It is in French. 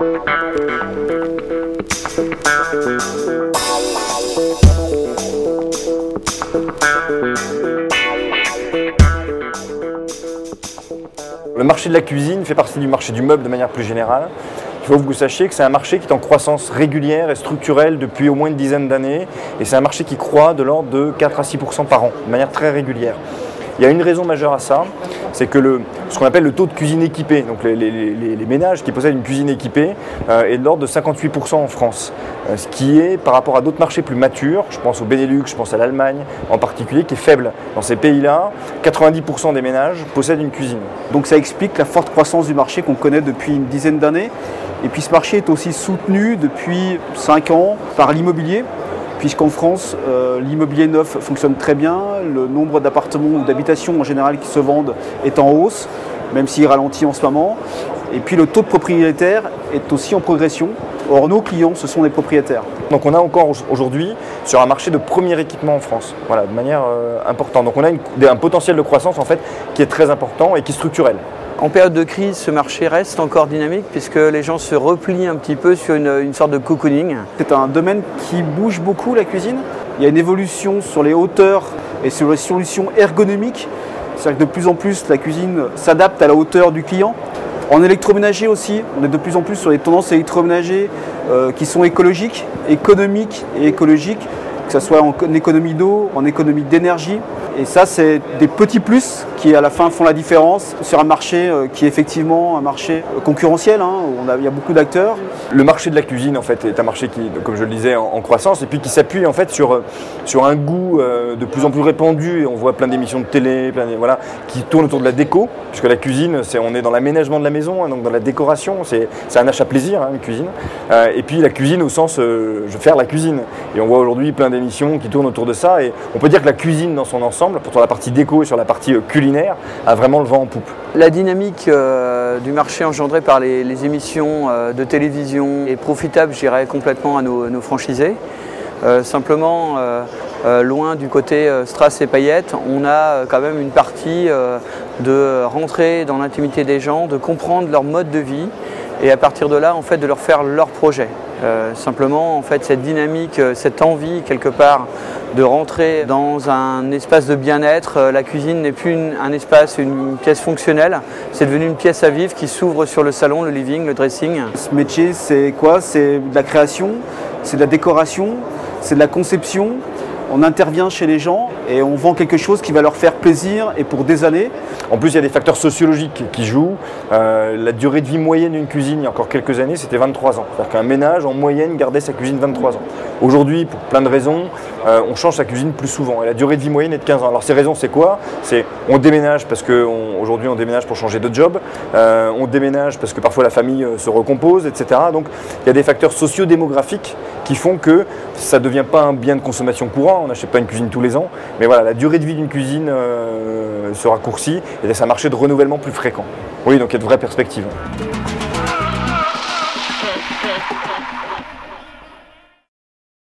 Le marché de la cuisine fait partie du marché du meuble de manière plus générale. Il faut que vous sachiez que c'est un marché qui est en croissance régulière et structurelle depuis au moins une dizaine d'années. Et c'est un marché qui croît de l'ordre de 4 à 6% par an, de manière très régulière. Il y a une raison majeure à ça, c'est que ce qu'on appelle le taux de cuisine équipée, donc les ménages qui possèdent une cuisine équipée, est de l'ordre de 58% en France. Ce qui est, par rapport à d'autres marchés plus matures, je pense au Benelux, je pense à l'Allemagne en particulier, qui est faible. Dans ces pays-là, 90% des ménages possèdent une cuisine. Donc ça explique la forte croissance du marché qu'on connaît depuis une dizaine d'années. Et puis ce marché est aussi soutenu depuis 5 ans par l'immobilier, puisqu'en France, l'immobilier neuf fonctionne très bien, le nombre d'appartements ou d'habitations en général qui se vendent est en hausse, même s'il ralentit en ce moment. Et puis le taux de propriétaires est aussi en progression. Or, nos clients, ce sont des propriétaires. Donc on a encore aujourd'hui sur un marché de premier équipement en France, voilà, de manière importante. Donc on a un potentiel de croissance en fait qui est très important et qui est structurel. En période de crise, ce marché reste encore dynamique puisque les gens se replient un petit peu sur une sorte de cocooning. C'est un domaine qui bouge beaucoup, la cuisine. Il y a une évolution sur les hauteurs et sur les solutions ergonomiques. C'est-à-dire que de plus en plus, la cuisine s'adapte à la hauteur du client. En électroménager aussi, on est de plus en plus sur les tendances électroménagers qui sont écologiques, économiques et écologiques, que ce soit en économie d'eau, en économie d'énergie. Et ça, c'est des petits plus qui, à la fin, font la différence sur un marché qui est effectivement un marché concurrentiel, où il y a beaucoup d'acteurs. Le marché de la cuisine, en fait, est un marché qui, comme je le disais, en croissance et puis qui s'appuie en fait sur un goût de plus en plus répandu. Et on voit plein d'émissions de télé, qui tournent autour de la déco, puisque la cuisine, on est dans l'aménagement de la maison, donc dans la décoration. C'est un achat plaisir, une cuisine. Et puis la cuisine au sens, faire la cuisine. Et on voit aujourd'hui plein d'émissions qui tournent autour de ça. Et on peut dire que la cuisine, dans son ensemble, pour la partie déco et sur la partie culinaire, a vraiment le vent en poupe. La dynamique du marché engendrée par les émissions de télévision est profitable, je dirais, complètement à nos franchisés. Simplement, loin du côté strass et paillettes, on a quand même une partie de rentrer dans l'intimité des gens, de comprendre leur mode de vie et à partir de là, en fait, de leur faire leur projet. Simplement, en fait, cette dynamique, cette envie, quelque part, de rentrer dans un espace de bien-être. La cuisine n'est plus un espace, une pièce fonctionnelle, c'est devenu une pièce à vivre qui s'ouvre sur le salon, le living, le dressing. Ce métier, c'est quoi? C'est de la création, c'est de la décoration, c'est de la conception. On intervient chez les gens et on vend quelque chose qui va leur faire plaisir et pour des années. En plus, il y a des facteurs sociologiques qui jouent. La durée de vie moyenne d'une cuisine, il y a encore quelques années, c'était 23 ans. C'est-à-dire qu'un ménage, en moyenne, gardait sa cuisine 23 ans. Aujourd'hui, pour plein de raisons, on change sa cuisine plus souvent. Et la durée de vie moyenne est de 15 ans. Alors ces raisons, c'est quoi? C'est on déménage parce qu'aujourd'hui, on déménage pour changer de job. On déménage parce que parfois la famille se recompose, etc. Donc il y a des facteurs socio-démographiques qui font que ça ne devient pas un bien de consommation courant. On n'achète pas une cuisine tous les ans. Mais voilà, la durée de vie d'une cuisine se raccourcit et c'est un marché de renouvellement plus fréquent. Oui, donc il y a de vraies perspectives.